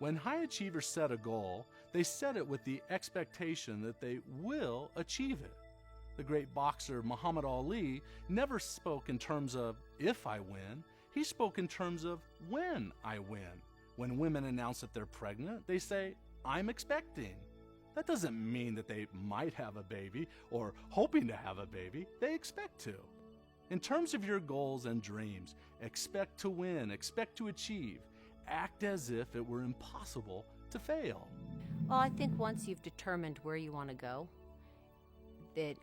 When high achievers set a goal, they set it with the expectation that they will achieve it. The great boxer Muhammad Ali never spoke in terms of if I win, he spoke in terms of when I win. When women announce that they're pregnant, they say, I'm expecting. That doesn't mean that they might have a baby or hoping to have a baby. They expect to. In terms of your goals and dreams, expect to win, expect to achieve. Act as if it were impossible to fail. Well, I think once you've determined where you want to go,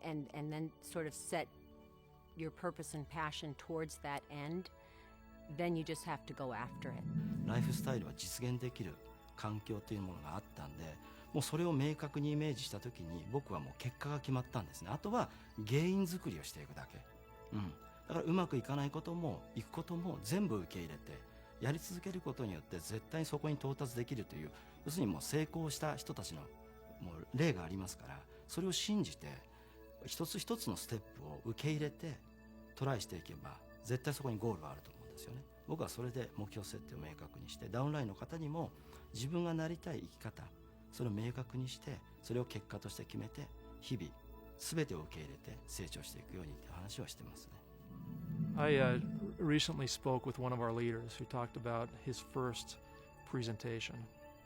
and then sort of set your purpose and passion towards that end, then you just have to go after it. ライフスタイルは実現できる環境というものがあったんで、もうそれを明確にイメージした時に僕はもう結果が決まったんですね。あとは原因作りをしていくだけ。だからうまくいかないこともいくことも全部受け入れてやり続けることによって絶対にそこに到達できるという、要するにもう成功した人たちのもう例がありますから、それを信じて一つ一つのステップを受け入れてトライしていけば絶対そこにゴールはあると思うんですよね。僕はそれで目標設定を明確にして、ダウンラインの方にも自分がなりたい生き方、それを明確にしてそれを結果として決めて日々全てを受け入れて成長していくようにって話はしてますね。I recently spoke with one of our leaders who talked about his first presentation.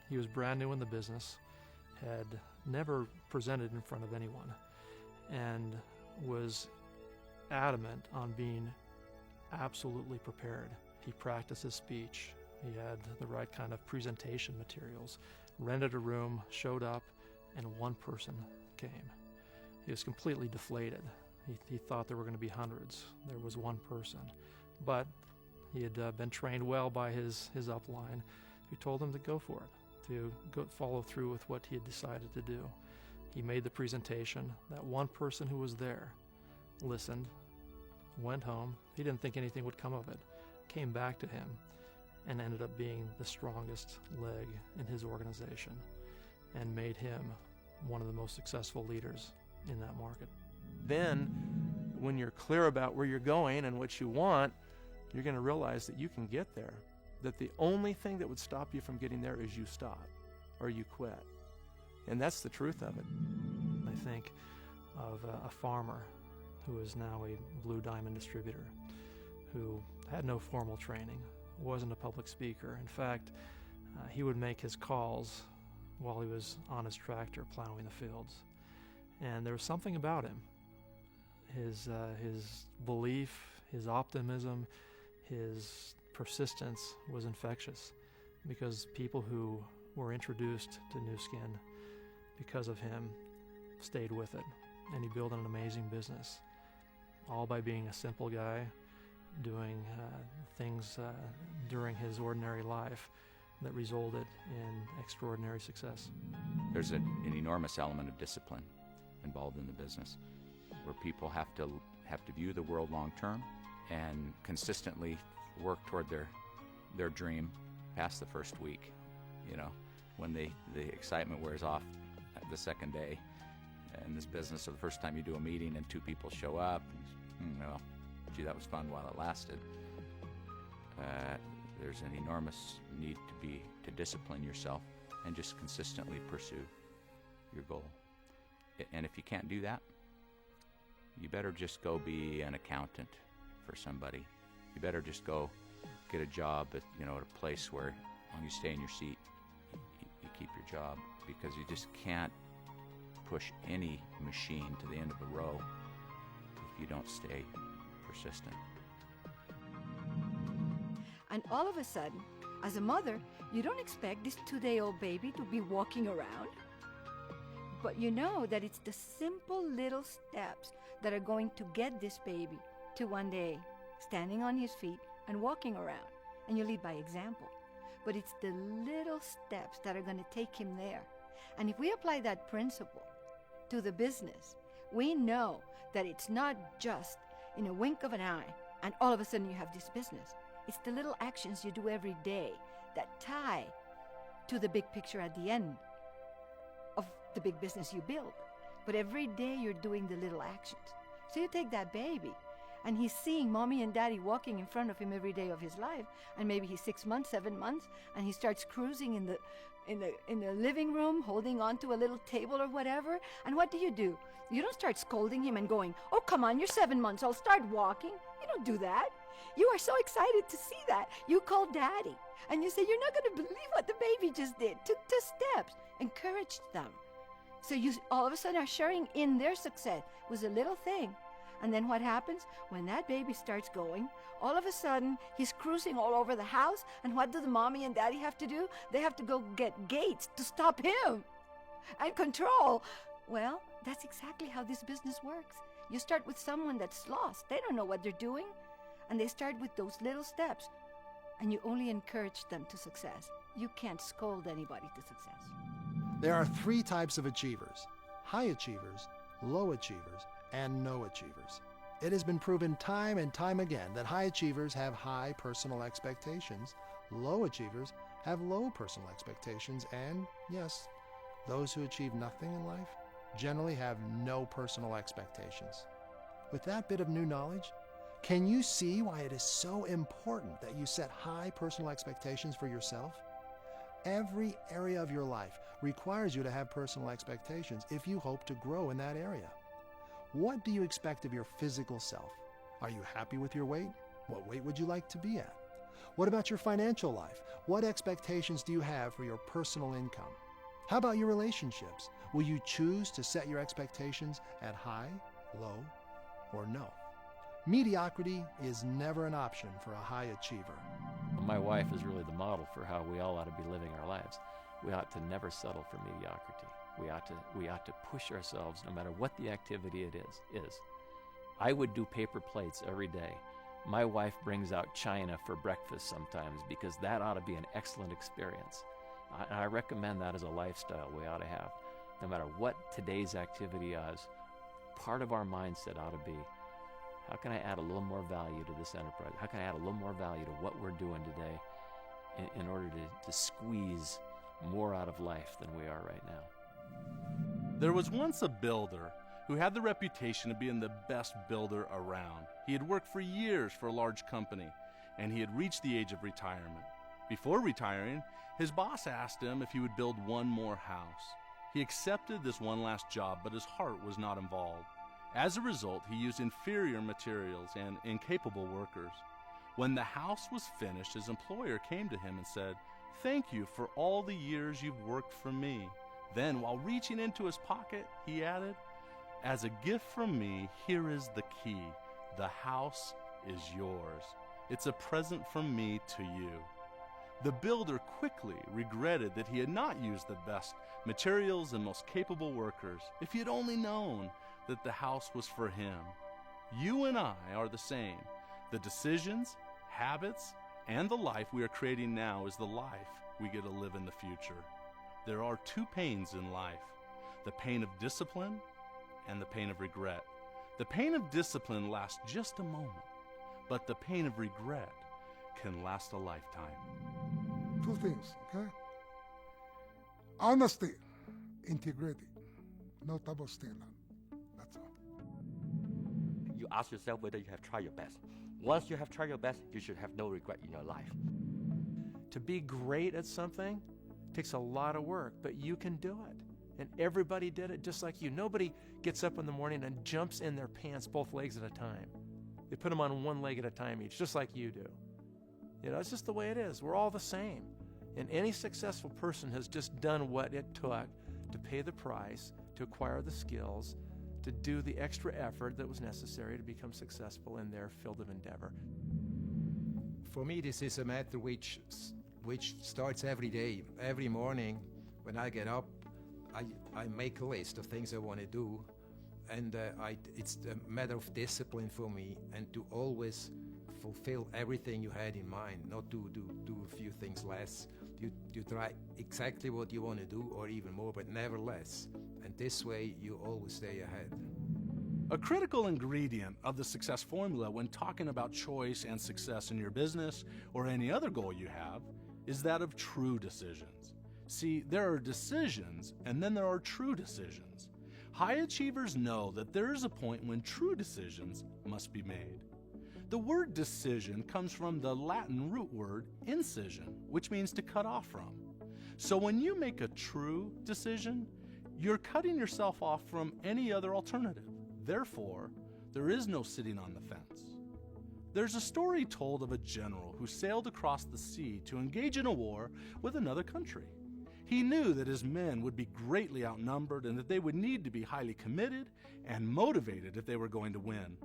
He was brand new in the business, had never presented in front of anyone, and was adamant on being absolutely prepared. He practiced his speech. He had the right kind of presentation materials, rented a room, showed up, and one person came. He was completely deflated. He thought there were going to be hundreds. There was one person. But he had been trained well by his upline, who told him to go for it, to go follow through with what he had decided to do. He made the presentation. That one person who was there listened, went home. He didn't think anything would come of it. Came back to him and ended up being the strongest leg in his organization and made him one of the most successful leaders in that market. Then, when you're clear about where you're going and what you want, you're going to realize that you can get there. That the only thing that would stop you from getting there is you stop or you quit. And that's the truth of it. I think of a farmer who is now a Blue Diamond distributor, who had no formal training, wasn't a public speaker. In fact, he would make his calls while he was on his tractor plowing the fields. And there was something about him. His belief, his optimism, his persistence was infectious, because people who were introduced to Nu Skin because of him stayed with it, and he built an amazing business, all by being a simple guy doing things during his ordinary life that resulted in extraordinary success. There's an enormous element of discipline involved in the business, where people have to view the world long term and consistently work toward their dream past the first week. You know, when the excitement wears off the second day in this business, or the first time you do a meeting and 2 people show up, well, gee, that was fun while it lasted. There's an enormous need to discipline yourself and just consistently pursue your goal. And if you can't do that, you better just go be an accountant for somebody. You better just go get a job at a place where, as long as you stay in your seat, you keep your job, because you just can't push any machine to the end of the row if you don't stay persistent. And all of a sudden, as a mother, you don't expect this 2-day-old baby to be walking around. But you know that it's the simple little steps that are going to get this baby to one day standing on his feet and walking around. And you lead by example. But it's the little steps that are going to take him there. And if we apply that principle to the business, we know that it's not just in a wink of an eye and all of a sudden you have this business. It's the little actions you do every day that tie to the big picture at the end of the big business you build. But every day you're doing the little actions. So you take that baby and he's seeing mommy and daddy walking in front of him every day of his life, and maybe he's 6 months, 7 months, and he starts cruising in the living room, holding on to a little table or whatever. And what do? You don't start scolding him and going, "Oh, come on, you're 7 months old, start walking." You don't do that. You are so excited to see that. You call daddy and you say, "You're not going to believe what the baby just did." Took 2 steps, encouraged them. So you all of a sudden are sharing in their success. It was a little thing. And then what happens? When that baby starts going, all of a sudden he's cruising all over the house. And what do the mommy and daddy have to do? They have to go get gates to stop him and control. Well, that's exactly how this business works. You start with someone that's lost. They don't know what they're doing. And they start with those little steps. And you only encourage them to success. You can't scold anybody to success. There are 3 types of achievers: high achievers, low achievers, and no achievers. It has been proven time and time again that high achievers have high personal expectations, low achievers have low personal expectations, and yes, those who achieve nothing in life generally have no personal expectations. With that bit of new knowledge, can you see why it is so important that you set high personal expectations for yourself? Every area of your life requires you to have personal expectations if you hope to grow in that area. What do you expect of your physical self? Are you happy with your weight? What weight would you like to be at? What about your financial life? What expectations do you have for your personal income? How about your relationships? Will you choose to set your expectations at high, low, or no? Mediocrity is never an option for a high achiever. My wife is really the model for how we all ought to be living our lives. We ought to never settle for mediocrity. We ought to push ourselves no matter what the activity it is. I would do paper plates every day. My wife brings out china for breakfast sometimes because that ought to be an excellent experience. I recommend that as a lifestyle we ought to have. No matter what today's activity is, part of our mindset ought to be, how can I add a little more value to this enterprise? How can I add a little more value to what we're doing today in order to squeeze more out of life than we are right now? There was once a builder who had the reputation of being the best builder around. He had worked for years for a large company, and he had reached the age of retirement. Before retiring, his boss asked him if he would build one more house. He accepted this one last job, but his heart was not involved. As a result, he used inferior materials and incapable workers. When the house was finished, his employer came to him and said, "Thank you for all the years you've worked for me." Then, while reaching into his pocket, he added, "As a gift from me, here is the key. The house is yours. It's a present from me to you." The builder quickly regretted that he had not used the best materials and most capable workers. If he had only known that the house was for him. You and I are the same. The decisions, habits, and the life we are creating now is the life we get to live in the future. There are 2 pains in life, the pain of discipline and the pain of regret. The pain of discipline lasts just a moment, but the pain of regret can last a lifetime. 2 things, okay? Honesty, integrity, no double standard. That's all. You ask yourself whether you have tried your best. Once you have tried your best, you should have no regret in your life. To be great at something takes a lot of work, but you can do it. And everybody did it just like you. Nobody gets up in the morning and jumps in their pants both legs at a time. They put them on one leg at a time each, just like you do. You know, it's just the way it is. We're all the same. And any successful person has just done what it took to pay the price, to acquire the skills, to do the extra effort that was necessary to become successful in their field of endeavor. For me, this is a matter which starts every day. Every morning when I get up, I make a list of things I want to do, and it's a matter of discipline for me, and to always fulfill everything you had in mind, not to do a few things less. You try exactly what you want to do, or even more, but never less. And this way, you always stay ahead. A critical ingredient of the success formula when talking about choice and success in your business or any other goal you have is that of true decisions. See, there are decisions and then there are true decisions. High achievers know that there is a point when true decisions must be made. The word decision comes from the Latin root word incision, which means to cut off from. So when you make a true decision, you're cutting yourself off from any other alternative. Therefore, there is no sitting on the fence. There's a story told of a general who sailed across the sea to engage in a war with another country. He knew that his men would be greatly outnumbered and that they would need to be highly committed and motivated if they were going to win.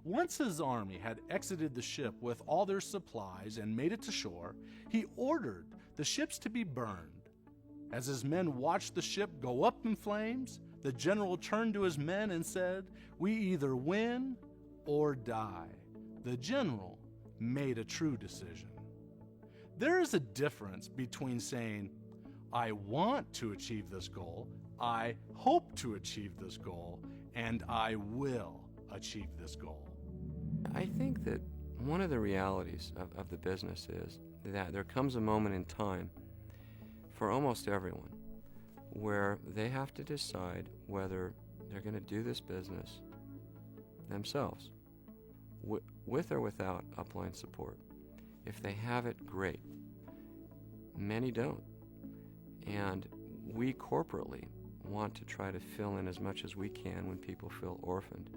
Once his army had exited the ship with all their supplies and made it to shore, he ordered the ships to be burned. As his men watched the ship go up in flames, the general turned to his men and said, "We either win or die." The general made a true decision. There is a difference between saying, "I want to achieve this goal," "I hope to achieve this goal," and "I will achieve this goal." I think that one of the realities of the business is that there comes a moment in time for almost everyone where they have to decide whether they're going to do this business themselves, with or without upline support. If they have it, great. Many don't. And we corporately want to try to fill in as much as we can when people feel orphaned.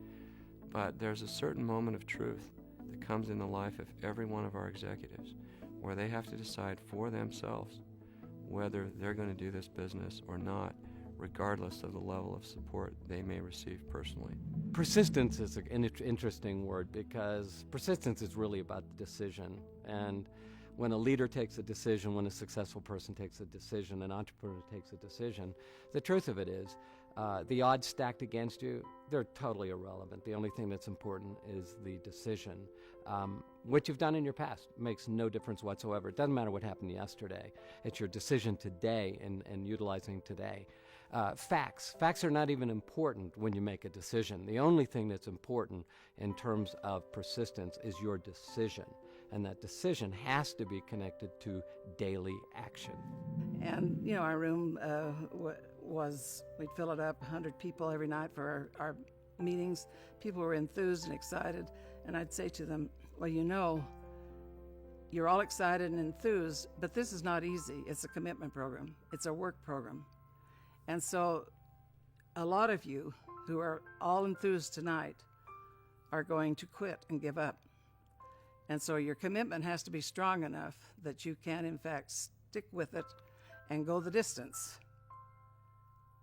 But there's a certain moment of truth that comes in the life of every one of our executives where they have to decide for themselves whether they're going to do this business or not, regardless of the level of support they may receive personally. Persistence is an interesting word because persistence is really about the decision. And when a leader takes a decision, when a successful person takes a decision, an entrepreneur takes a decision, the truth of it is the odds stacked against you, they're totally irrelevant. The only thing that's important is the decision. What you've done in your past makes no difference whatsoever. It doesn't matter what happened yesterday. It's your decision today and utilizing today. Facts are not even important when you make a decision. The only thing that's important in terms of persistence is your decision. And that decision has to be connected to daily action. And, you know, our room we'd fill it up, 100 people every night for our meetings. People were enthused and excited. And I'd say to them, well, you know, you're all excited and enthused, but this is not easy. It's a commitment program. It's a work program. And so a lot of you who are all enthused tonight are going to quit and give up. And so your commitment has to be strong enough that you can, in fact, stick with it and go the distance.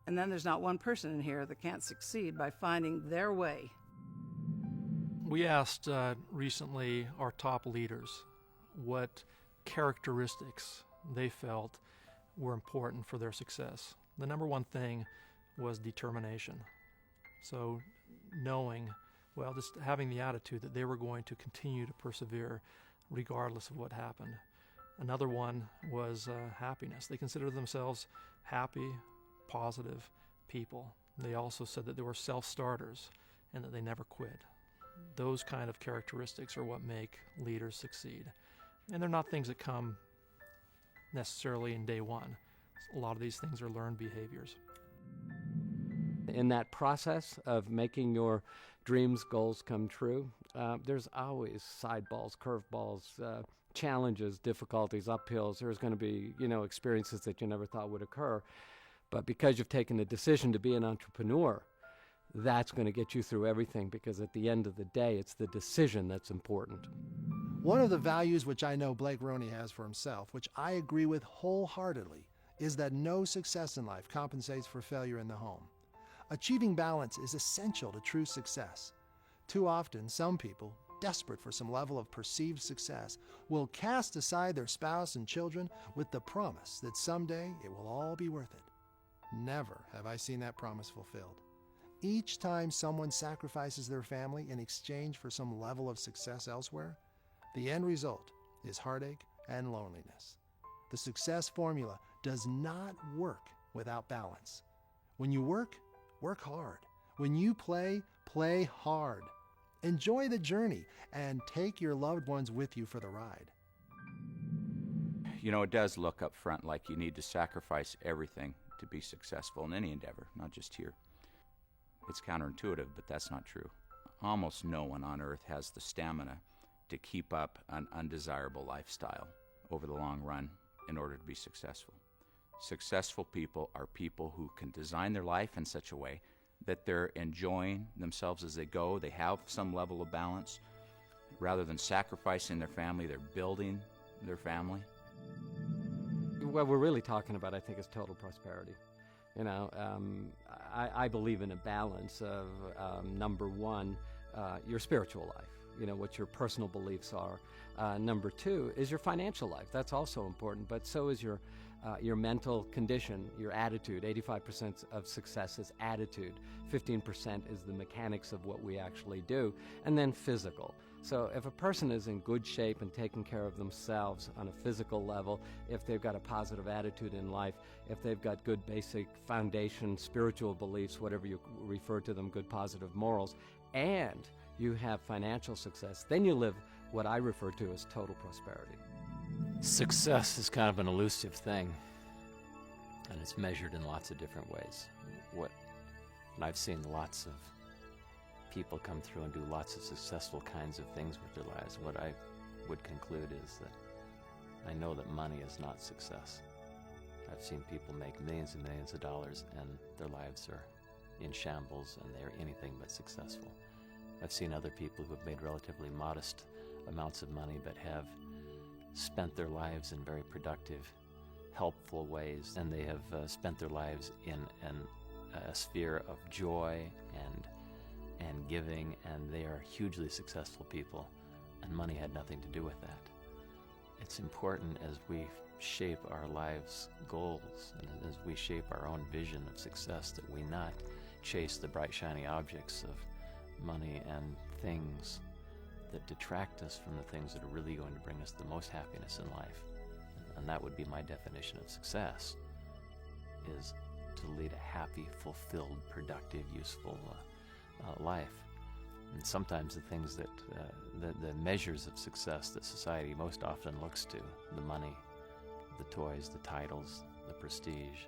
And then there's not one person in here that can't succeed by finding their way. We asked recently our top leaders what characteristics they felt were important for their success. The number one thing was determination. So knowing, well, just having the attitude that they were going to continue to persevere regardless of what happened. Another one was happiness. They considered themselves happy, positive people. They also said that they were self-starters and that they never quit. Those kind of characteristics are what make leaders succeed. And they're not things that come necessarily in day one. A lot of these things are learned behaviors. In that process of making your dreams, goals come true, there's always sideballs, curveballs, challenges, difficulties, uphills. There's going to be, experiences that you never thought would occur. But because you've taken the decision to be an entrepreneur, that's going to get you through everything, because at the end of the day, it's the decision that's important. One of the values which I know Blake Roney has for himself, which I agree with wholeheartedly, is that no success in life compensates for failure in the home. Achieving balance is essential to true success. Too often, some people, desperate for some level of perceived success, will cast aside their spouse and children with the promise that someday it will all be worth it. Never have I seen that promise fulfilled. Each time someone sacrifices their family in exchange for some level of success elsewhere, the end result is heartache and loneliness. The success formula does not work without balance. When you work, work hard. When you play, play hard. Enjoy the journey and take your loved ones with you for the ride. It does look up front like you need to sacrifice everything to be successful in any endeavor, not just here. It's counterintuitive, but that's not true. almost no one on earth has the stamina to keep up an undesirable lifestyle over the long run in order to be successful. Successful people are people who can design their life in such a way that they're enjoying themselves as they go. They have some level of balance. Rather than sacrificing their family, they're building their family. What we're really talking about, I think, is total prosperity. You know, I believe in a balance of, number one, your spiritual life, you know, what your personal beliefs are. Number two is your financial life. That's also important, but so is your mental condition, your attitude. 85% of success is attitude. 15% is the mechanics of what we actually do. And then physical. So if a person is in good shape and taking care of themselves on a physical level, if they've got a positive attitude in life, if they've got good basic foundation, spiritual beliefs, whatever you refer to them, good positive morals, and you have financial success, then you live what I refer to as total prosperity. Success is kind of an elusive thing, and it's measured in lots of different ways. And I've seen lots of people come through and do lots of successful kinds of things with their lives. What I would conclude is that I know that money is not success. I've seen people make millions and millions of dollars and their lives are in shambles and they're anything but successful. I've seen other people who have made relatively modest amounts of money but have spent their lives in very productive, helpful ways, and they have spent their lives in a sphere of joy and giving, and they are hugely successful people, and money had nothing to do with that. It's important as we shape our lives' goals and as we shape our own vision of success that we not chase the bright shiny objects of money and things that detract us from the things that are really going to bring us the most happiness in life. And that would be my definition of success, is to lead a happy, fulfilled, productive, useful life. And sometimes the things that, the measures of success that society most often looks to, the money, the toys, the titles, the prestige,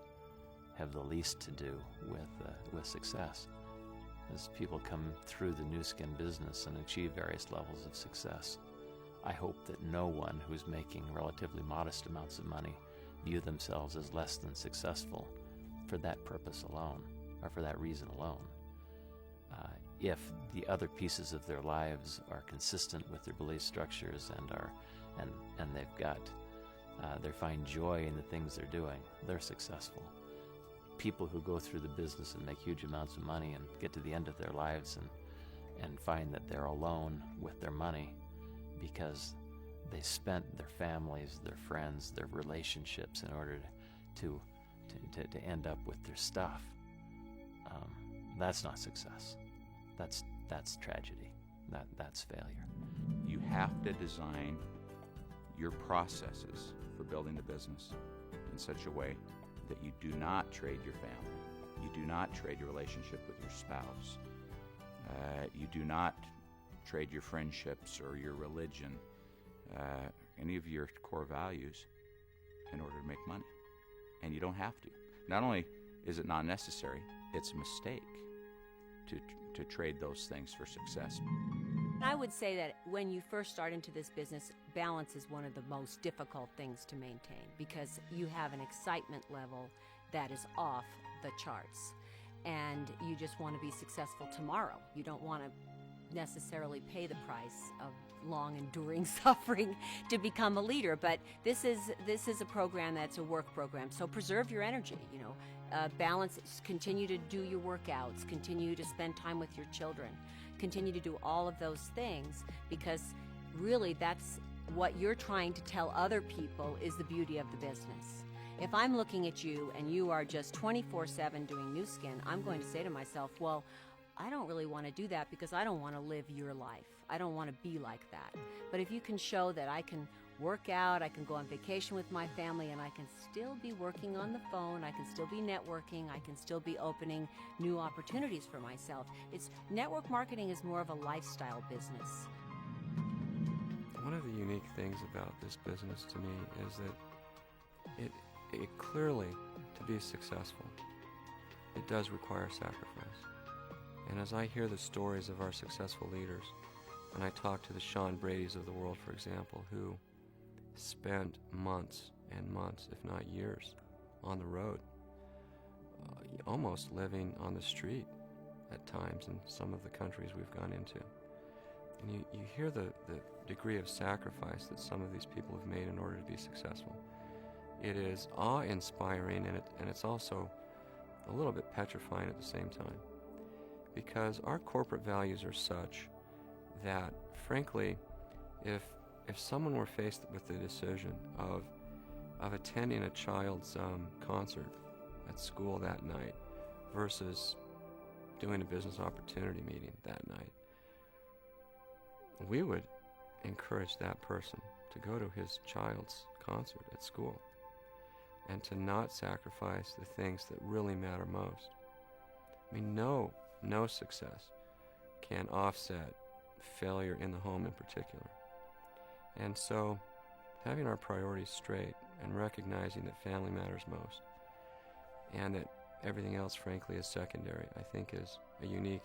have the least to do with success. As people come through the Nu Skin business and achieve various levels of success, I hope that no one who's making relatively modest amounts of money view themselves as less than successful for that purpose alone, or for that reason alone. If the other pieces of their lives are consistent with their belief structures and they've got they find joy in the things they're doing, they're successful. People who go through the business and make huge amounts of money and get to the end of their lives and find that they're alone with their money because they spent their families, their friends, their relationships in order to end up with their stuff. That's not success. That's tragedy. That's failure. You have to design your processes for building the business in such a way that you do not trade your family. You do not trade your relationship with your spouse. You do not trade your friendships or your religion, any of your core values, in order to make money. And you don't have to. Not only is it not necessary, it's a mistake to trade those things for success. I would say that when you first start into this business, balance is one of the most difficult things to maintain because you have an excitement level that is off the charts. And you just want to be successful tomorrow. You don't want to necessarily pay the price of long enduring suffering to become a leader. But this is a program that's a work program. So preserve your energy, balance, continue to do your workouts, continue to spend time with your children, continue to do all of those things, because really that's what you're trying to tell other people is the beauty of the business. If I'm looking at you and you are just 24/7 doing Nu Skin, I'm going to say to myself, well, I don't really want to do that because I don't want to live your life. I don't want to be like that. But if you can show that I can work out, I can go on vacation with my family, and I can still be working on the phone, I can still be networking, I can still be opening new opportunities for myself. Network marketing is more of a lifestyle business. One of the unique things about this business to me is that it clearly, to be successful, it does require sacrifice. And as I hear the stories of our successful leaders, and I talk to the Sean Brady's of the world, for example, who spent months and months, if not years, on the road, almost living on the street at times in some of the countries we've gone into. And you hear the degree of sacrifice that some of these people have made in order to be successful. It is awe-inspiring, and it's also a little bit petrifying at the same time, because our corporate values are such that, frankly, if someone were faced with the decision of attending a child's concert at school that night versus doing a business opportunity meeting that night, we would encourage that person to go to his child's concert at school and to not sacrifice the things that really matter most. I mean, no success can offset failure in the home in particular. And so, having our priorities straight and recognizing that family matters most and that everything else, frankly, is secondary, I think is a unique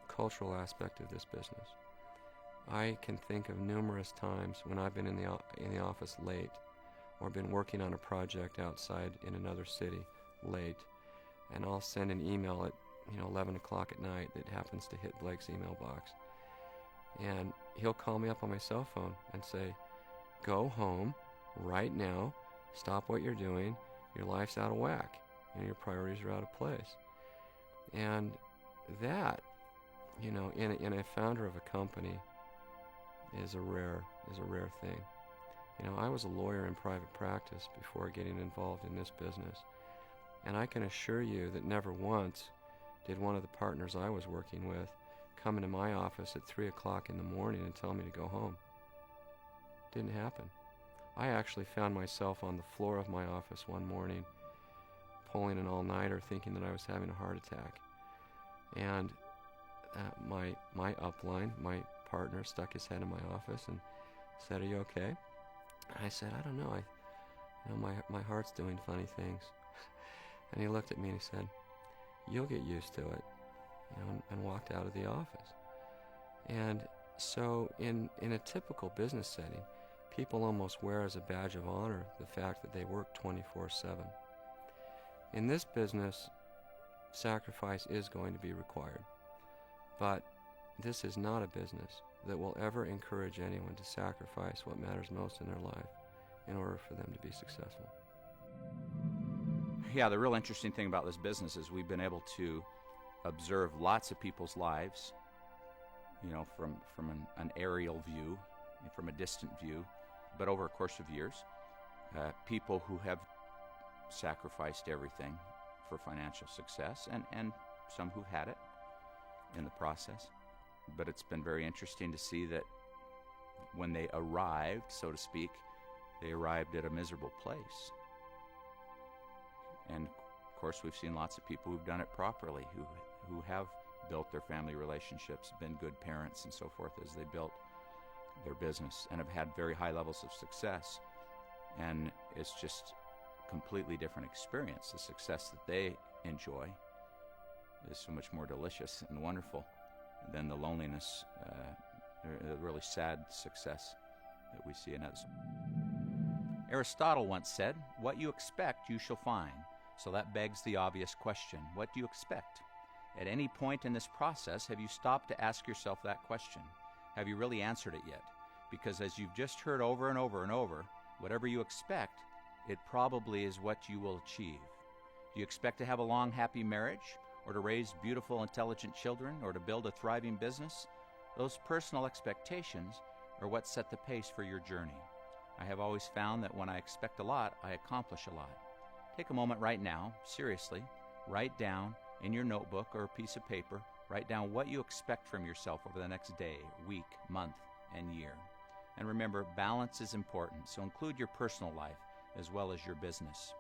cultural aspect of this business. I can think of numerous times when I've been in the office late, or been working on a project outside in another city late, and I'll send an email at 11 o'clock at night that happens to hit Blake's email box, and he'll call me up on my cell phone and say, "Go home right now, stop what you're doing, your life's out of whack, and your priorities are out of place." And that, in a founder of a company is a rare thing. I was a lawyer in private practice before getting involved in this business, and I can assure you that never once did one of the partners I was working with come into my office at 3 o'clock in the morning and tell me to go home. Didn't happen. I actually found myself on the floor of my office one morning pulling an all-nighter thinking that I was having a heart attack. And my upline, my partner, stuck his head in my office and said, "Are you okay?" And I said, "I don't know. My heart's doing funny things." And he looked at me and he said, "You'll get used to it," and walked out of the office. And so in a typical business setting, people almost wear as a badge of honor the fact that they work 24/7. In this business, sacrifice is going to be required. But this is not a business that will ever encourage anyone to sacrifice what matters most in their life in order for them to be successful. Yeah, the real interesting thing about this business is we've been able to observe lots of people's lives, from an aerial view, from a distant view, but over a course of years, people who have sacrificed everything for financial success, and some who had it in the process. But it's been very interesting to see that when they arrived, so to speak, they arrived at a miserable place. And of course, we've seen lots of people who've done it properly, who have built their family relationships, been good parents and so forth as they built their business, and have had very high levels of success. And it's just a completely different experience. The success that they enjoy is so much more delicious and wonderful than the loneliness, the really sad success that we see in others. Aristotle once said, "What you expect, you shall find." So that begs the obvious question, what do you expect? At any point in this process, have you stopped to ask yourself that question? Have you really answered it yet? Because as you've just heard over and over and over, whatever you expect, it probably is what you will achieve. Do you expect to have a long, happy marriage? Or to raise beautiful, intelligent children, or to build a thriving business? Those personal expectations are what set the pace for your journey. I have always found that when I expect a lot, I accomplish a lot. Take a moment right now, seriously, write down in your notebook or a piece of paper, write down what you expect from yourself over the next day, week, month, and year. And remember, balance is important, so include your personal life as well as your business.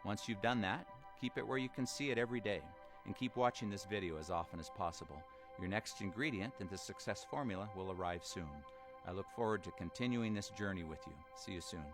Once you've done that, keep it where you can see it every day. And keep watching this video as often as possible. Your next ingredient in the success formula will arrive soon. I look forward to continuing this journey with you. See you soon.